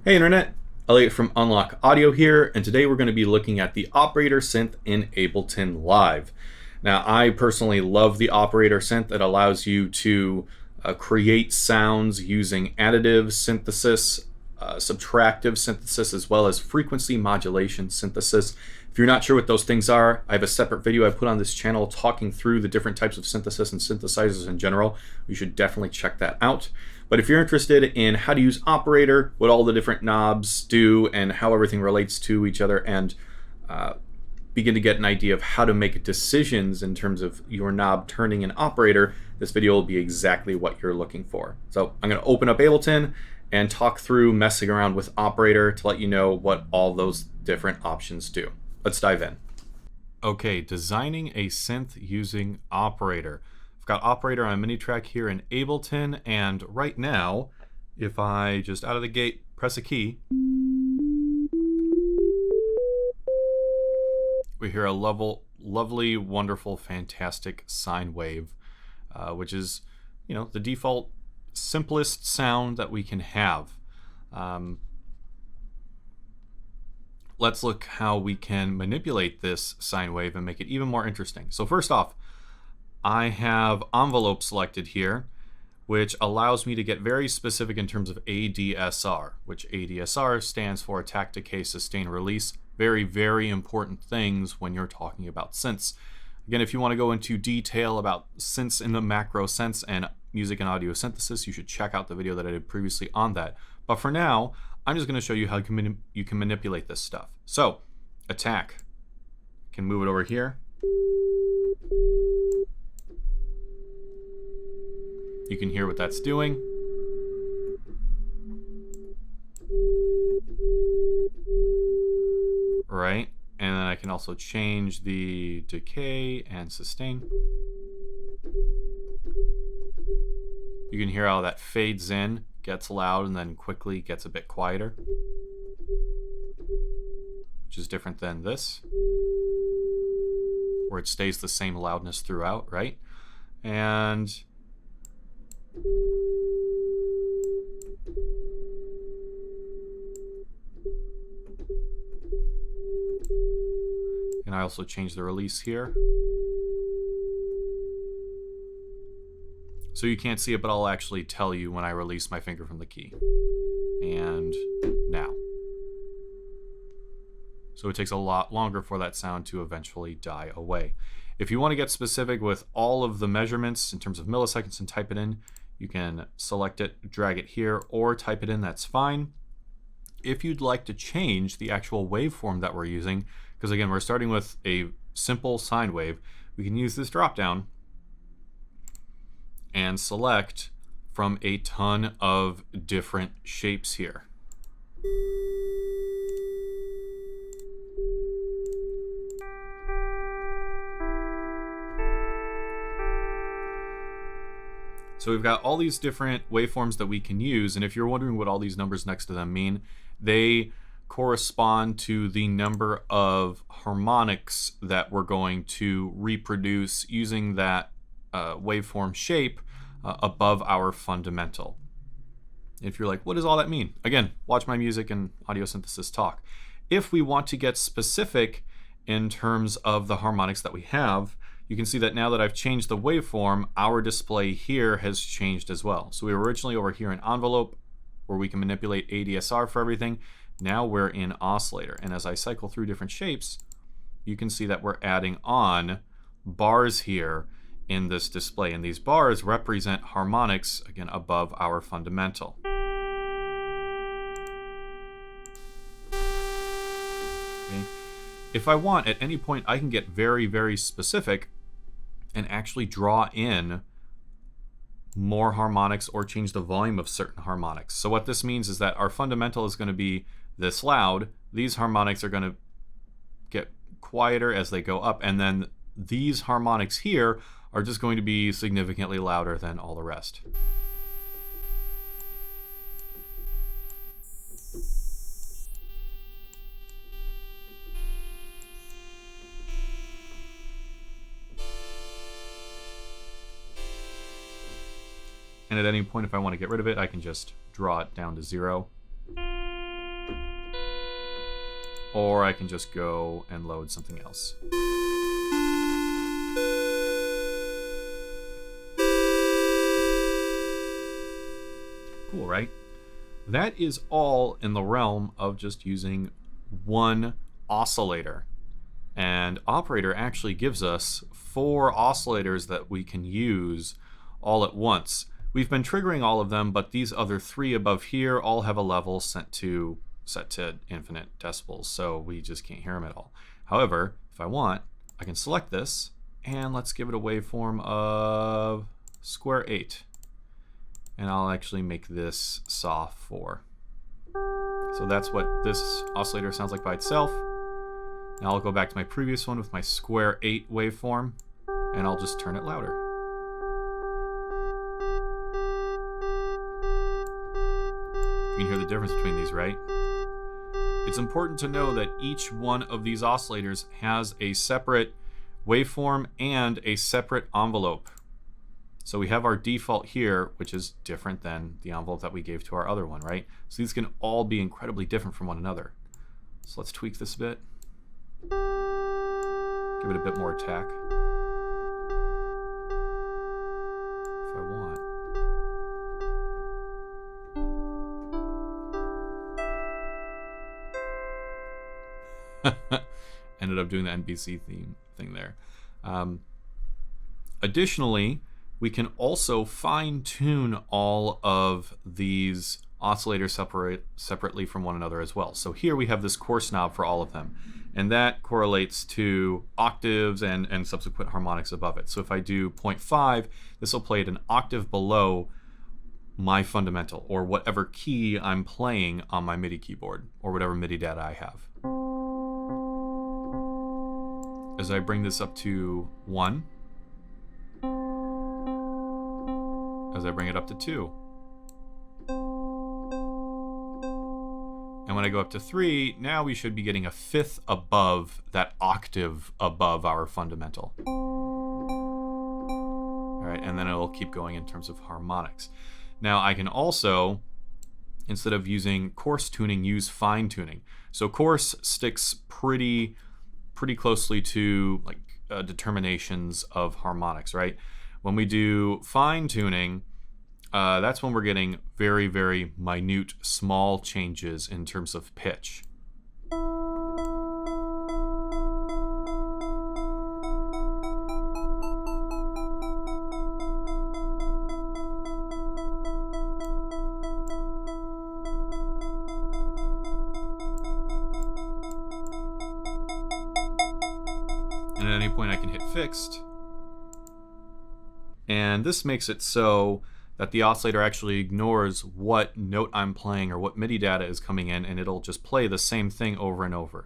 Hey Internet, Elliot from Unlock Audio here, and today we're going to be looking at the Operator Synth in Ableton Live. Now, I personally love the Operator Synth. It allows you to create sounds using additive synthesis, subtractive synthesis, as well as frequency modulation synthesis. If you're not sure what those things are, I have a separate video I put on this channel talking through the different types of synthesis and synthesizers in general. You should definitely check that out. But if you're interested in how to use Operator, what all the different knobs do, and how everything relates to each other, and begin to get an idea of how to make decisions in terms of your knob turning an operator, this video will be exactly what you're looking for. So I'm going to open up Ableton and talk through messing around with Operator to let you know what all those different options do. Let's dive in. Okay, designing a synth using Operator. I've got Operator on a mini track here in Ableton, and right now, if I just out of the gate press a key, we hear a lovely, wonderful, fantastic sine wave, which is, the default simplest sound that we can have. Let's look how we can manipulate this sine wave and make it even more interesting. So first off, I have envelope selected here, which allows me to get very specific in terms of ADSR, which ADSR stands for attack, decay, sustain, release. Very, very important things when you're talking about synths. Again, if you want to go into detail about synths in the macro sense and music and audio synthesis, you should check out the video that I did previously on that. But for now, I'm just going to show you how you can manipulate this stuff. So, attack. You can move it over here. You can hear what that's doing. Right, and then I can also change the decay and sustain. You can hear how that fades in, gets loud, and then quickly gets a bit quieter, which is different than this, where it stays the same loudness throughout, right? And I also change the release here. So you can't see it, but I'll actually tell you when I release my finger from the key. And now. So it takes a lot longer for that sound to eventually die away. If you want to get specific with all of the measurements in terms of milliseconds and type it in, you can select it, drag it here, or type it in, that's fine. If you'd like to change the actual waveform that we're using, because again, we're starting with a simple sine wave, we can use this drop down and select from a ton of different shapes here. So we've got all these different waveforms that we can use, and if you're wondering what all these numbers next to them mean, they correspond to the number of harmonics that we're going to reproduce using that waveform shape above our fundamental. If you're like, what does all that mean? Again, watch my music and audio synthesis talk. If we want to get specific in terms of the harmonics that we have, you can see that now that I've changed the waveform, our display here has changed as well. So we were originally over here in envelope, where we can manipulate ADSR for everything. Now we're in oscillator, and as I cycle through different shapes, you can see that we're adding on bars here in this display, and these bars represent harmonics, again, above our fundamental. Okay. If I want, at any point, I can get very, very specific and actually draw in more harmonics or change the volume of certain harmonics. So what this means is that our fundamental is going to be this loud. These harmonics are going to get quieter as they go up, and then these harmonics here are just going to be significantly louder than all the rest. And at any point, if I want to get rid of it, I can just draw it down to 0. or I can just go and load something else. Cool, right? That is all in the realm of just using one oscillator. And Operator actually gives us 4 oscillators that we can use all at once. We've been triggering all of them, but these other 3 above here all have a level set to infinite decibels, so we just can't hear them at all. However, if I want, I can select this, and let's give it a waveform of square 8. And I'll actually make this saw 4. So that's what this oscillator sounds like by itself. Now I'll go back to my previous one with my square 8 waveform, and I'll just turn it louder. You can hear the difference between these, right? It's important to know that each one of these oscillators has a separate waveform and a separate envelope. So we have our default here, which is different than the envelope that we gave to our other one, right? So these can all be incredibly different from one another. So let's tweak this a bit. Give it a bit more attack. If I want. Ended up doing the NBC thing there. Additionally, we can also fine-tune all of these oscillators separately from one another as well. So here we have this coarse knob for all of them, and that correlates to octaves and subsequent harmonics above it. So if I do 0.5, this will play at an octave below my fundamental, or whatever key I'm playing on my MIDI keyboard, or whatever MIDI data I have. As I bring this up to 1, as I bring it up to 2. And when I go up to 3, now we should be getting a fifth above that octave above our fundamental. All right, and then it'll keep going in terms of harmonics. Now I can also, instead of using coarse tuning, use fine tuning. So coarse sticks pretty closely to like determinations of harmonics, right? When we do fine tuning, that's when we're getting very, very minute, small changes in terms of pitch. And at any point I can hit fixed. And this makes it so that the oscillator actually ignores what note I'm playing or what MIDI data is coming in, and it'll just play the same thing over and over.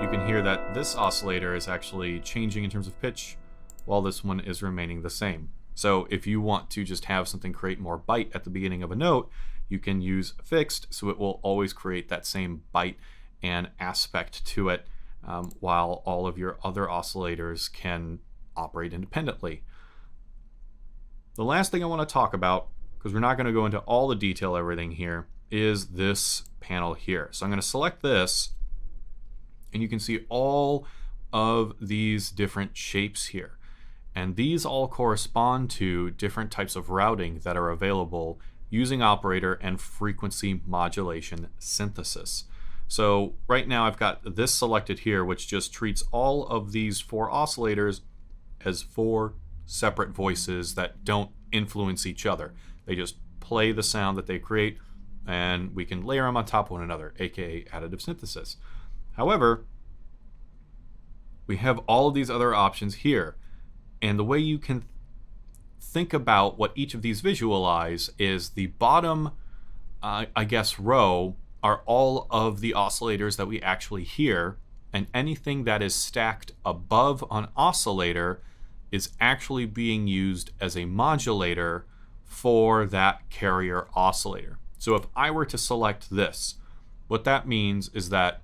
You can hear that this oscillator is actually changing in terms of pitch, while this one is remaining the same. So if you want to just have something create more bite at the beginning of a note, you can use fixed, so it will always create that same bite and aspect to it, while all of your other oscillators can operate independently. The last thing I want to talk about, because we're not going to go into all the detail, everything here, is this panel here. So I'm going to select this, and you can see all of these different shapes here. And these all correspond to different types of routing that are available using operator and frequency modulation synthesis. So right now I've got this selected here, which just treats all of these 4 oscillators as 4 separate voices that don't influence each other. They just play the sound that they create, and we can layer them on top of one another, aka additive synthesis. However, we have all of these other options here, and the way you can think about what each of these visualize is the bottom, I guess, row are all of the oscillators that we actually hear, and anything that is stacked above an oscillator is actually being used as a modulator for that carrier oscillator. So if I were to select this, what that means is that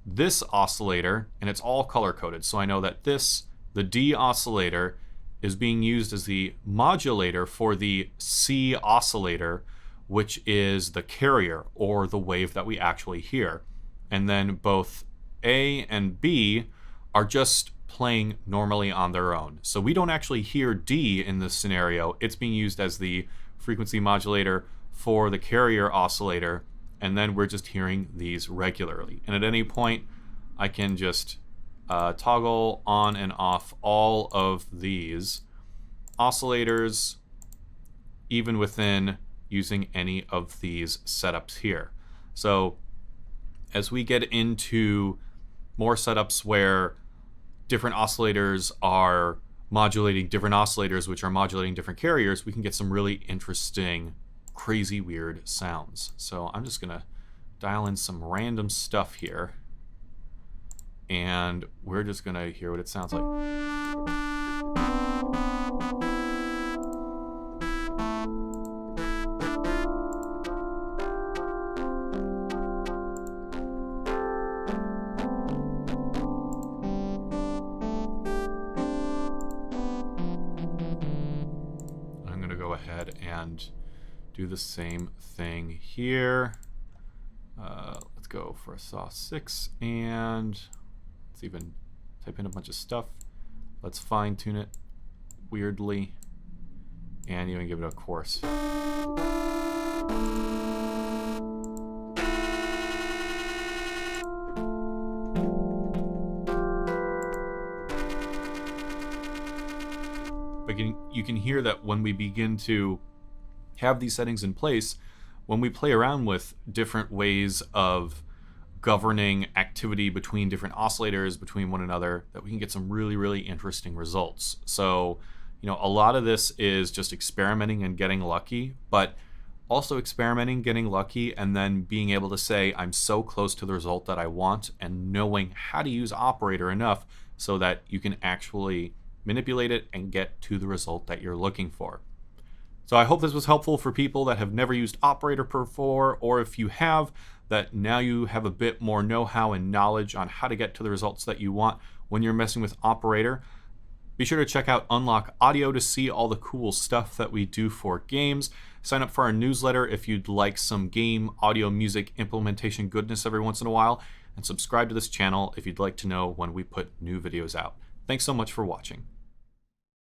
this oscillator, and it's all color coded, so I know that this, the D oscillator, is being used as the modulator for the C oscillator, which is the carrier or the wave that we actually hear. And then both A and B are just playing normally on their own. So we don't actually hear D in this scenario. It's being used as the frequency modulator for the carrier oscillator, and then we're just hearing these regularly. And at any point, I can just toggle on and off all of these oscillators, even within using any of these setups here. So as we get into more setups where different oscillators are modulating different oscillators, which are modulating different carriers, we can get some really interesting, crazy, weird sounds. So I'm just gonna dial in some random stuff here, and we're just gonna hear what it sounds like. I'm gonna go ahead and do the same thing here. Let's go for a saw 6, and let's even type in a bunch of stuff. Let's fine tune it weirdly, and even give it a chorus. But you can hear that when we begin to have these settings in place, when we play around with different ways of governing activity between different oscillators, between one another, that we can get some really, really interesting results. So, you know, a lot of this is just experimenting and getting lucky, but also experimenting, getting lucky, and then being able to say, I'm so close to the result that I want, and knowing how to use Operator enough so that you can actually manipulate it and get to the result that you're looking for. So I hope this was helpful for people that have never used Operator before, or if you have, that now you have a bit more know-how and knowledge on how to get to the results that you want when you're messing with Operator. Be sure to check out Unlock Audio to see all the cool stuff that we do for games. Sign up for our newsletter if you'd like some game, audio, music, implementation goodness every once in a while, and subscribe to this channel if you'd like to know when we put new videos out. Thanks so much for watching.